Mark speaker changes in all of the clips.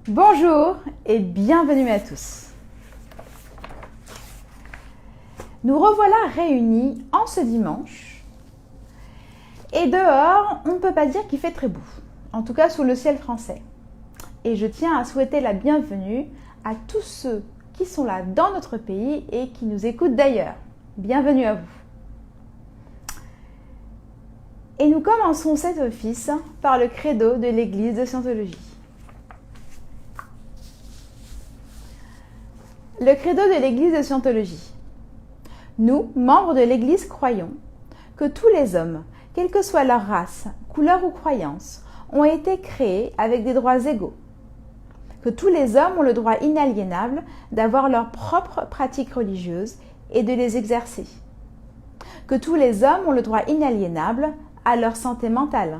Speaker 1: Bonjour et bienvenue à tous. Nous revoilà réunis en ce dimanche. Et dehors, on ne peut pas dire qu'il fait très beau, en tout cas sous le ciel français. Et je tiens à souhaiter la bienvenue à tous ceux qui sont là dans notre pays et qui nous écoutent d'ailleurs. Bienvenue à vous. Et nous commençons cet office par le credo de l'Église de Scientologie. Le credo de l'Église de Scientologie. Nous, membres de l'Église, croyons que tous les hommes, quelle que soit leur race, couleur ou croyance, ont été créés avec des droits égaux. Que tous les hommes ont le droit inaliénable d'avoir leur propre pratique religieuse et de les exercer. Que tous les hommes ont le droit inaliénable à leur santé mentale.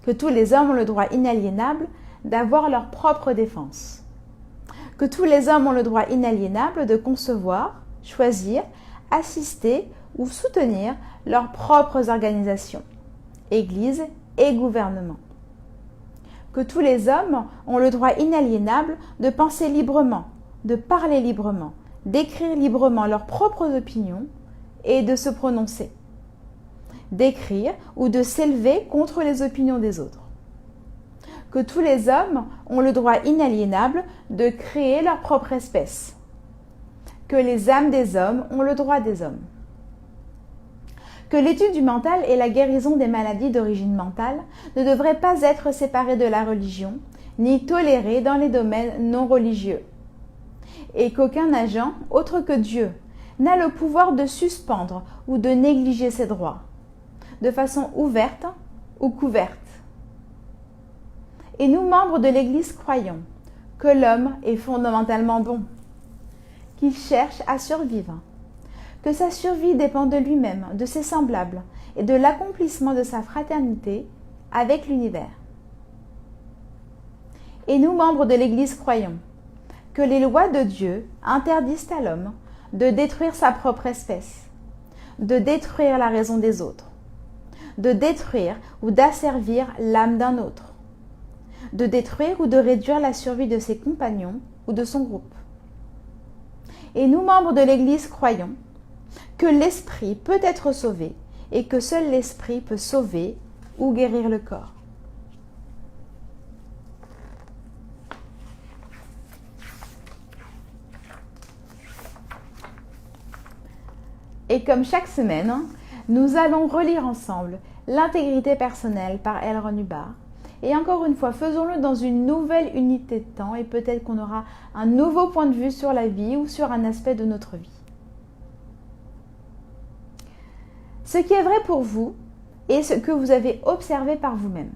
Speaker 1: Que tous les hommes ont le droit inaliénable d'avoir leur propre défense. Que tous les hommes ont le droit inaliénable de concevoir, choisir, assister ou soutenir leurs propres organisations, églises et gouvernements. Que tous les hommes ont le droit inaliénable de penser librement, de parler librement, d'écrire librement leurs propres opinions et de se prononcer, d'écrire ou de s'élever contre les opinions des autres. Que tous les hommes ont le droit inaliénable de créer leur propre espèce. Que les âmes des hommes ont le droit des hommes. Que l'étude du mental et la guérison des maladies d'origine mentale ne devraient pas être séparées de la religion, ni tolérées dans les domaines non religieux. Et qu'aucun agent, autre que Dieu, n'a le pouvoir de suspendre ou de négliger ses droits, de façon ouverte ou couverte. Et nous, membres de l'Église, croyons que l'homme est fondamentalement bon, qu'il cherche à survivre, que sa survie dépend de lui-même, de ses semblables et de l'accomplissement de sa fraternité avec l'univers. Et nous, membres de l'Église, croyons que les lois de Dieu interdisent à l'homme de détruire sa propre espèce, de détruire la raison des autres, de détruire ou d'asservir l'âme d'un autre, de détruire ou de réduire la survie de ses compagnons ou de son groupe. Et nous, membres de l'Église, croyons que l'esprit peut être sauvé et que seul l'esprit peut sauver ou guérir le corps. Et comme chaque semaine, nous allons relire ensemble L'intégrité personnelle par L. Ron Hubbard. Et encore une fois, faisons-le dans une nouvelle unité de temps et peut-être qu'on aura un nouveau point de vue sur la vie ou sur un aspect de notre vie. Ce qui est vrai pour vous est ce que vous avez observé par vous-même.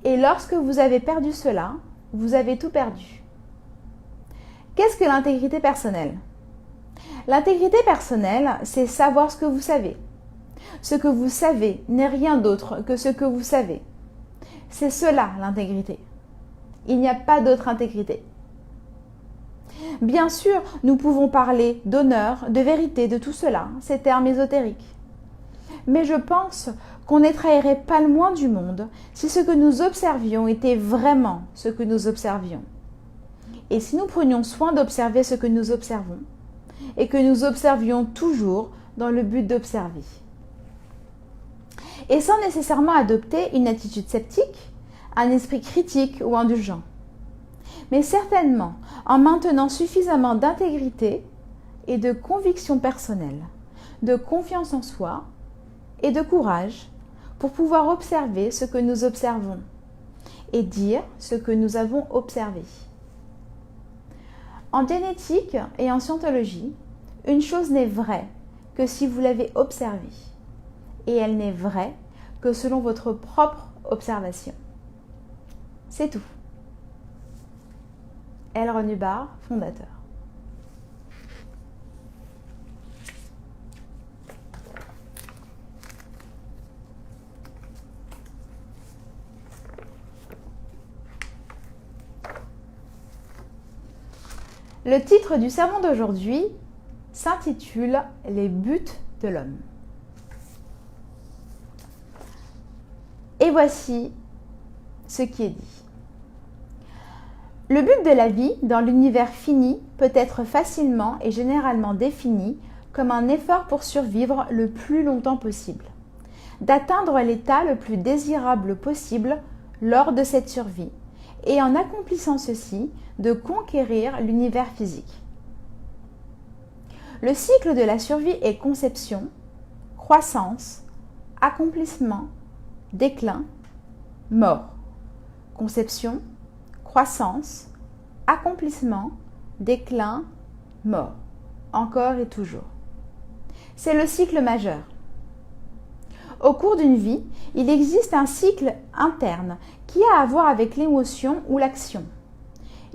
Speaker 1: Et lorsque vous avez perdu cela, vous avez tout perdu. Qu'est-ce que l'intégrité personnelle ? L'intégrité personnelle, c'est savoir ce que vous savez. Ce que vous savez n'est rien d'autre que ce que vous savez. C'est cela l'intégrité. Il n'y a pas d'autre intégrité. Bien sûr, nous pouvons parler d'honneur, de vérité, de tout cela, ces termes ésotériques. Mais je pense qu'on ne trahirait pas le moins du monde si ce que nous observions était vraiment ce que nous observions. Et si nous prenions soin d'observer ce que nous observons, et que nous observions toujours dans le but d'observer. Et sans nécessairement adopter une attitude sceptique, un esprit critique ou indulgent. Mais certainement en maintenant suffisamment d'intégrité et de conviction personnelle, de confiance en soi et de courage pour pouvoir observer ce que nous observons et dire ce que nous avons observé. En génétique et en scientologie, une chose n'est vraie que si vous l'avez observée, et elle n'est vraie que selon votre propre observation. C'est tout. L. Ron Hubbard, fondateur. Le titre du sermon d'aujourd'hui s'intitule « Les buts de l'homme ». Et voici ce qui est dit. Le but de la vie dans l'univers fini peut être facilement et généralement défini comme un effort pour survivre le plus longtemps possible, d'atteindre l'état le plus désirable possible lors de cette survie, et en accomplissant ceci, de conquérir l'univers physique. Le cycle de la survie est conception, croissance, accomplissement, déclin, mort. Conception, croissance, accomplissement, déclin, mort. Encore et toujours. C'est le cycle majeur. Au cours d'une vie, il existe un cycle interne qui a à voir avec l'émotion ou l'action.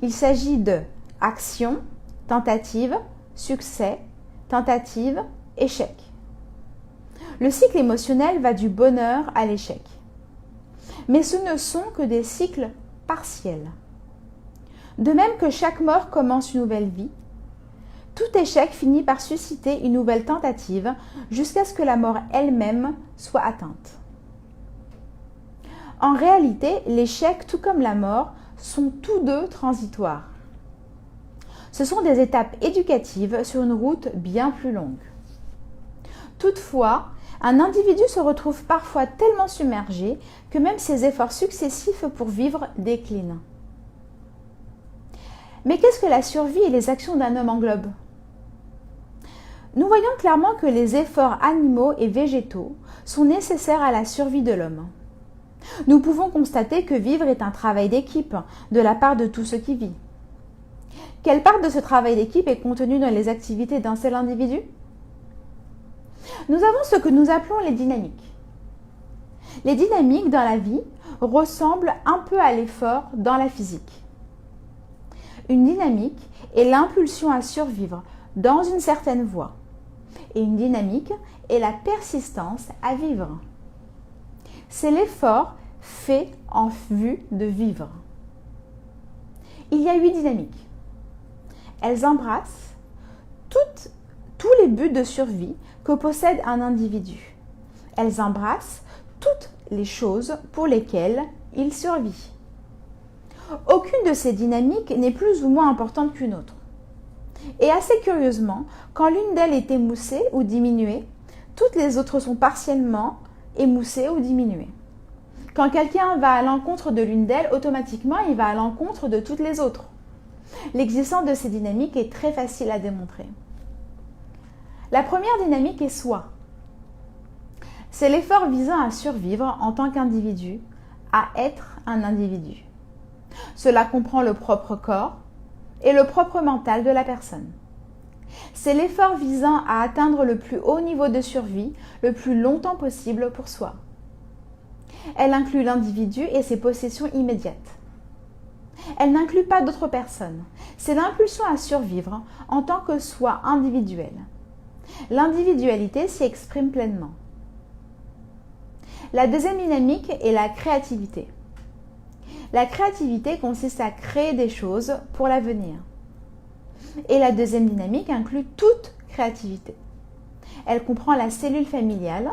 Speaker 1: Il s'agit de action, tentative, succès, tentative, échec. Le cycle émotionnel va du bonheur à l'échec. Mais ce ne sont que des cycles partiels. De même que chaque mort commence une nouvelle vie, tout échec finit par susciter une nouvelle tentative jusqu'à ce que la mort elle-même soit atteinte. En réalité, l'échec tout comme la mort sont tous deux transitoires. Ce sont des étapes éducatives sur une route bien plus longue. Toutefois, un individu se retrouve parfois tellement submergé que même ses efforts successifs pour vivre déclinent. Mais qu'est-ce que la survie et les actions d'un homme englobent ? Nous voyons clairement que les efforts animaux et végétaux sont nécessaires à la survie de l'homme. Nous pouvons constater que vivre est un travail d'équipe de la part de tout ce qui vit. Quelle part de ce travail d'équipe est contenue dans les activités d'un seul individu ? Nous avons ce que nous appelons les dynamiques. Les dynamiques dans la vie ressemblent un peu à l'effort dans la physique. Une dynamique est l'impulsion à survivre dans une certaine voie. Et une dynamique est la persistance à vivre. C'est l'effort fait en vue de vivre. Il y a 8 dynamiques. Elles embrassent tous les buts de survie que possède un individu. Elles embrassent toutes les choses pour lesquelles il survit. Aucune de ces dynamiques n'est plus ou moins importante qu'une autre. Et assez curieusement, quand l'une d'elles est émoussée ou diminuée, toutes les autres sont partiellement émoussées ou diminuées. Quand quelqu'un va à l'encontre de l'une d'elles, automatiquement, il va à l'encontre de toutes les autres. L'existence de ces dynamiques est très facile à démontrer. La première dynamique est soi. C'est l'effort visant à survivre en tant qu'individu, à être un individu. Cela comprend le propre corps et le propre mental de la personne. C'est l'effort visant à atteindre le plus haut niveau de survie le plus longtemps possible pour soi. Elle inclut l'individu et ses possessions immédiates. Elle n'inclut pas d'autres personnes. C'est l'impulsion à survivre en tant que soi individuel. L'individualité s'y exprime pleinement. La deuxième dynamique est la créativité. La créativité consiste à créer des choses pour l'avenir. Et la deuxième dynamique inclut toute créativité. Elle comprend la cellule familiale,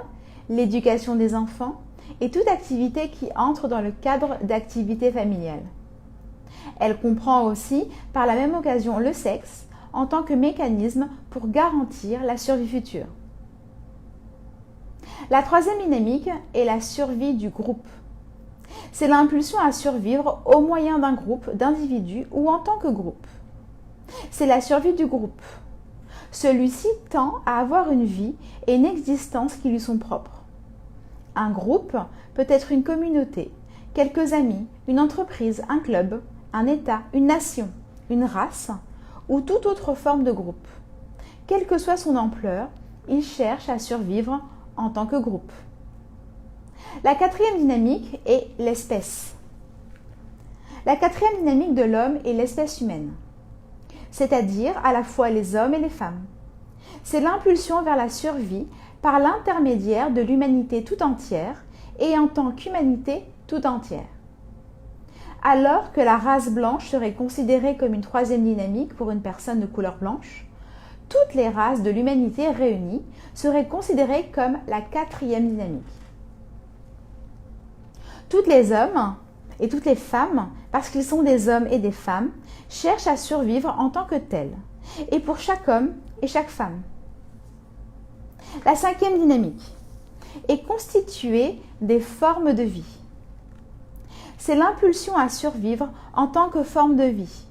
Speaker 1: l'éducation des enfants et toute activité qui entre dans le cadre d'activité familiale. Elle comprend aussi, par la même occasion, le sexe en tant que mécanisme pour garantir la survie future. La troisième dynamique est la survie du groupe. C'est l'impulsion à survivre au moyen d'un groupe d'individus ou en tant que groupe. C'est la survie du groupe. Celui-ci tend à avoir une vie et une existence qui lui sont propres. Un groupe peut être une communauté, quelques amis, une entreprise, un club, un État, une nation, une race ou toute autre forme de groupe. Quelle que soit son ampleur, il cherche à survivre en tant que groupe. La quatrième dynamique est l'espèce. La quatrième dynamique de l'homme est l'espèce humaine, c'est-à-dire à la fois les hommes et les femmes. C'est l'impulsion vers la survie par l'intermédiaire de l'humanité tout entière et en tant qu'humanité tout entière. Alors que la race blanche serait considérée comme une troisième dynamique pour une personne de couleur blanche, toutes les races de l'humanité réunies seraient considérées comme la quatrième dynamique. Toutes les hommes et toutes les femmes, parce qu'ils sont des hommes et des femmes, cherchent à survivre en tant que tels, et pour chaque homme et chaque femme. La cinquième dynamique est constituée des formes de vie. C'est l'impulsion à survivre en tant que forme de vie,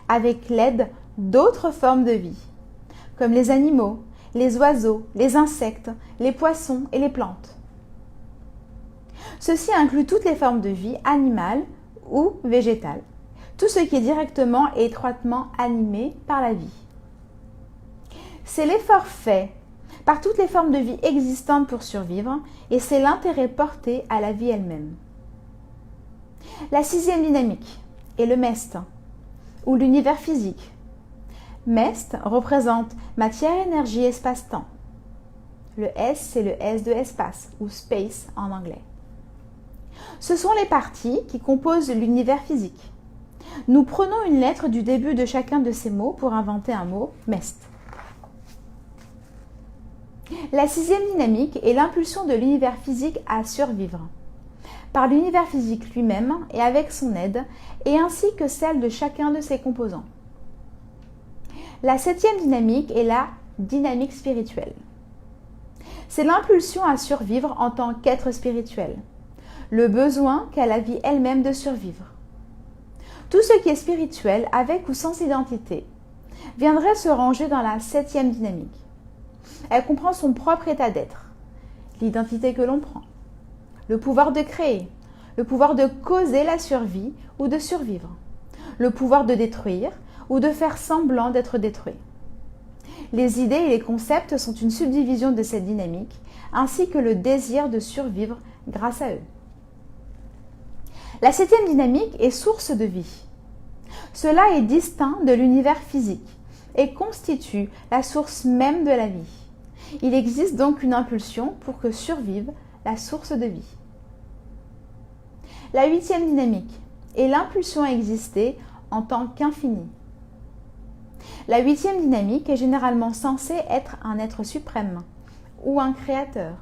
Speaker 1: avec l'aide d'autres formes de vie, comme les animaux, les oiseaux, les insectes, les poissons et les plantes. Ceci inclut toutes les formes de vie animales ou végétales, tout ce qui est directement et étroitement animé par la vie. C'est l'effort fait par toutes les formes de vie existantes pour survivre et c'est l'intérêt porté à la vie elle-même. La sixième dynamique est le MEST, ou l'univers physique. MEST représente matière, énergie, espace-temps. Le S, c'est le S de espace, ou space en anglais. Ce sont les parties qui composent l'univers physique. Nous prenons une lettre du début de chacun de ces mots pour inventer un mot MEST. La sixième dynamique est l'impulsion de l'univers physique à survivre, par l'univers physique lui-même et avec son aide, et ainsi que celle de chacun de ses composants. La septième dynamique est la dynamique spirituelle. C'est l'impulsion à survivre en tant qu'être spirituel, le besoin qu'a la vie elle-même de survivre. Tout ce qui est spirituel, avec ou sans identité, viendrait se ranger dans la septième dynamique. Elle comprend son propre état d'être, l'identité que l'on prend, le pouvoir de créer, le pouvoir de causer la survie ou de survivre, le pouvoir de détruire ou de faire semblant d'être détruit. Les idées et les concepts sont une subdivision de cette dynamique, ainsi que le désir de survivre grâce à eux. La septième dynamique est source de vie. Cela est distinct de l'univers physique et constitue la source même de la vie. Il existe donc une impulsion pour que survive la source de vie. La huitième dynamique est l'impulsion à exister en tant qu'infini. La huitième dynamique est généralement censée être un être suprême ou un créateur.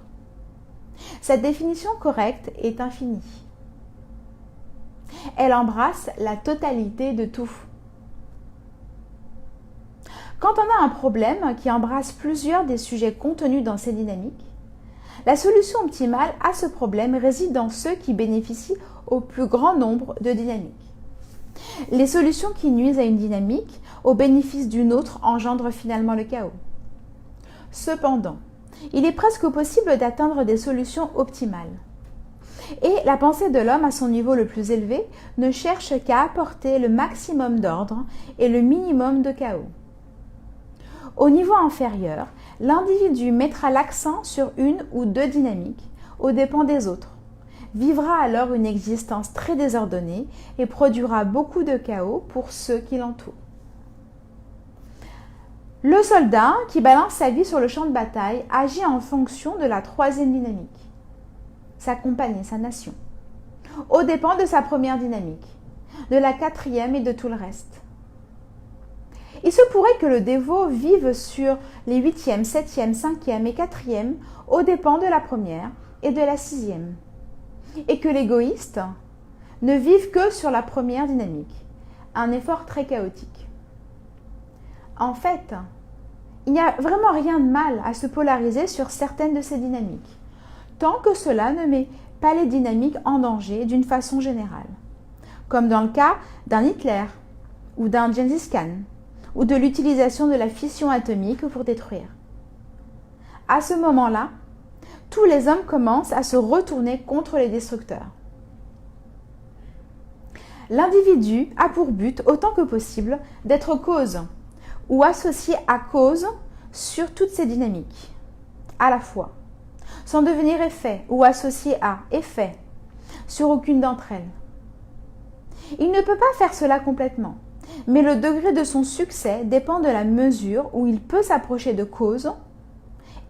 Speaker 1: Cette définition correcte est infinie. Elle embrasse la totalité de tout. Quand on a un problème qui embrasse plusieurs des sujets contenus dans ces dynamiques, la solution optimale à ce problème réside dans ceux qui bénéficient au plus grand nombre de dynamiques. Les solutions qui nuisent à une dynamique au bénéfice d'une autre engendrent finalement le chaos. Cependant, il est presque possible d'atteindre des solutions optimales. Et la pensée de l'homme à son niveau le plus élevé ne cherche qu'à apporter le maximum d'ordre et le minimum de chaos. Au niveau inférieur, l'individu mettra l'accent sur une ou deux dynamiques, aux dépens des autres, vivra alors une existence très désordonnée et produira beaucoup de chaos pour ceux qui l'entourent. Le soldat qui balance sa vie sur le champ de bataille agit en fonction de la troisième dynamique, sa compagnie, sa nation, aux dépens de sa première dynamique, de la quatrième et de tout le reste. Il se pourrait que le dévot vive sur les 8e, 7e, 5e et 4e aux dépens de la première et de la 6e. Et que l'égoïste ne vive que sur la première dynamique, un effort très chaotique. En fait, il n'y a vraiment rien de mal à se polariser sur certaines de ces dynamiques, tant que cela ne met pas les dynamiques en danger d'une façon générale, comme dans le cas d'un Hitler ou d'un Gengis Khan, ou de l'utilisation de la fission atomique pour détruire. À ce moment-là, tous les hommes commencent à se retourner contre les destructeurs. L'individu a pour but, autant que possible, d'être cause ou associé à cause sur toutes ces dynamiques, à la fois, sans devenir effet ou associé à effet sur aucune d'entre elles. Il ne peut pas faire cela complètement, mais le degré de son succès dépend de la mesure où il peut s'approcher de cause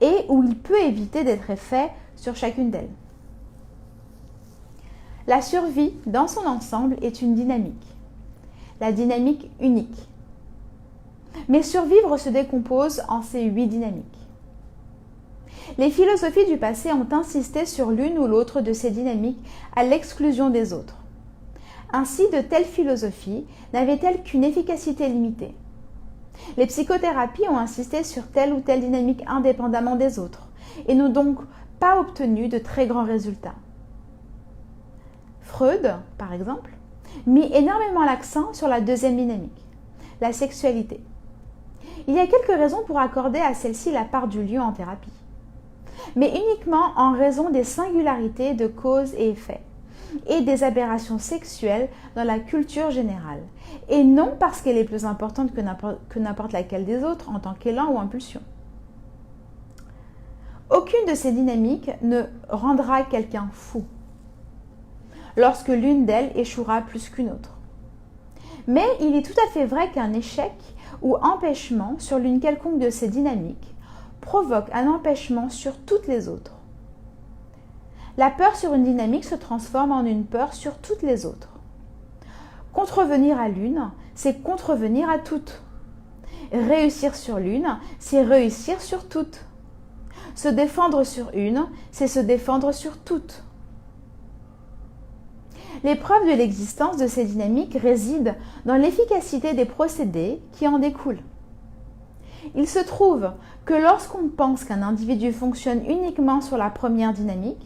Speaker 1: et où il peut éviter d'être effet sur chacune d'elles. La survie dans son ensemble est une dynamique, la dynamique unique. Mais survivre se décompose en ces 8 dynamiques. Les philosophies du passé ont insisté sur l'une ou l'autre de ces dynamiques à l'exclusion des autres. Ainsi, de telles philosophies n'avaient-elles qu'une efficacité limitée. Les psychothérapies ont insisté sur telle ou telle dynamique indépendamment des autres et n'ont donc pas obtenu de très grands résultats. Freud, par exemple, mit énormément l'accent sur la deuxième dynamique, la sexualité. Il y a quelques raisons pour accorder à celle-ci la part du lieu en thérapie, mais uniquement en raison des singularités de cause et effet et des aberrations sexuelles dans la culture générale, et non parce qu'elle est plus importante que n'importe laquelle des autres en tant qu'élan ou impulsion. Aucune de ces dynamiques ne rendra quelqu'un fou, lorsque l'une d'elles échouera plus qu'une autre. Mais il est tout à fait vrai qu'un échec ou empêchement sur l'une quelconque de ces dynamiques provoque un empêchement sur toutes les autres. La peur sur une dynamique se transforme en une peur sur toutes les autres. Contrevenir à l'une, c'est contrevenir à toutes. Réussir sur l'une, c'est réussir sur toutes. Se défendre sur une, c'est se défendre sur toutes. Les preuves de l'existence de ces dynamiques résident dans l'efficacité des procédés qui en découlent. Il se trouve que lorsqu'on pense qu'un individu fonctionne uniquement sur la première dynamique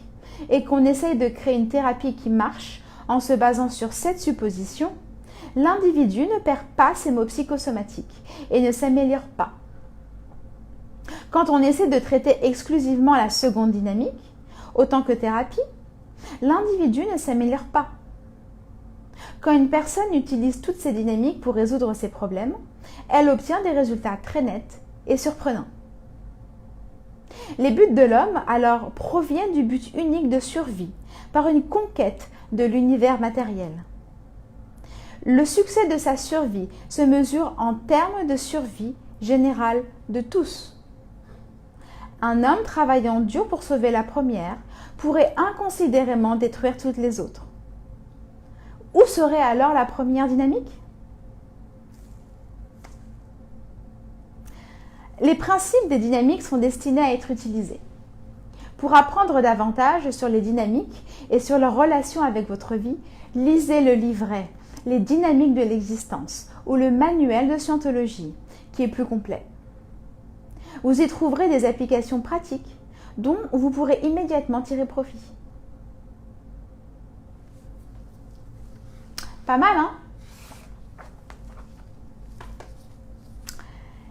Speaker 1: et qu'on essaye de créer une thérapie qui marche en se basant sur cette supposition, l'individu ne perd pas ses maux psychosomatiques et ne s'améliore pas. Quand on essaie de traiter exclusivement la seconde dynamique, autant que thérapie, l'individu ne s'améliore pas. Quand une personne utilise toutes ces dynamiques pour résoudre ses problèmes, elle obtient des résultats très nets et surprenants. Les buts de l'homme, alors, proviennent du but unique de survie, par une conquête de l'univers matériel. Le succès de sa survie se mesure en termes de survie générale de tous. Un homme travaillant dur pour sauver la première pourrait inconsidérément détruire toutes les autres. Où serait alors la première dynamique ? Les principes des dynamiques sont destinés à être utilisés. Pour apprendre davantage sur les dynamiques et sur leur relation avec votre vie, lisez le livret « Les dynamiques de l'existence » ou le manuel de scientologie, qui est plus complet. Vous y trouverez des applications pratiques dont vous pourrez immédiatement tirer profit. Pas mal, hein ?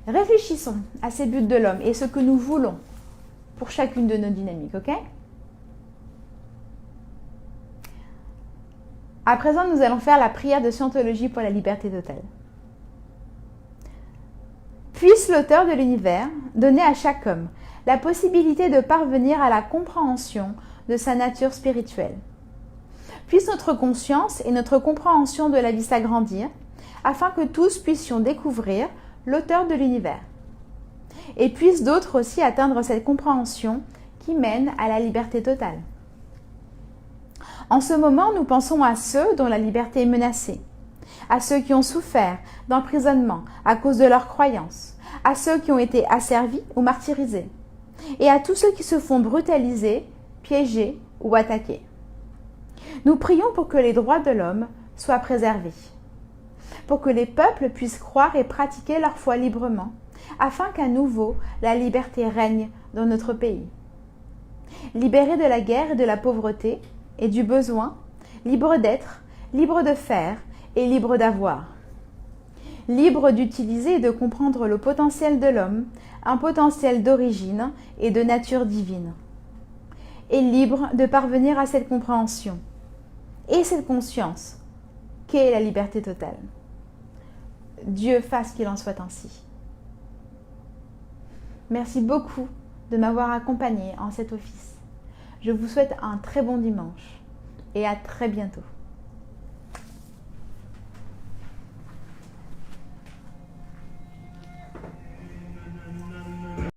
Speaker 1: Réfléchissons à ces buts de l'homme et ce que nous voulons pour chacune de nos dynamiques, ok ? À présent, nous allons faire la prière de Scientologie pour la liberté totale. Puisse l'auteur de l'univers donner à chaque homme la possibilité de parvenir à la compréhension de sa nature spirituelle. Puisse notre conscience et notre compréhension de la vie s'agrandir, afin que tous puissions découvrir l'auteur de l'univers. Et puissent d'autres aussi atteindre cette compréhension qui mène à la liberté totale. En ce moment, nous pensons à ceux dont la liberté est menacée, à ceux qui ont souffert d'emprisonnement à cause de leurs croyances, à ceux qui ont été asservis ou martyrisés, et à tous ceux qui se font brutaliser, piéger ou attaquer. Nous prions pour que les droits de l'homme soient préservés, pour que les peuples puissent croire et pratiquer leur foi librement, afin qu'à nouveau la liberté règne dans notre pays. Libérés de la guerre et de la pauvreté et du besoin, libres d'être, libres de faire et libres d'avoir. Libres d'utiliser et de comprendre le potentiel de l'homme, un potentiel d'origine et de nature divine. Et libres de parvenir à cette compréhension et cette conscience qu'est la liberté totale. Dieu fasse qu'il en soit ainsi. Merci beaucoup de m'avoir accompagné en cet office. Je vous souhaite un très bon dimanche et à très bientôt.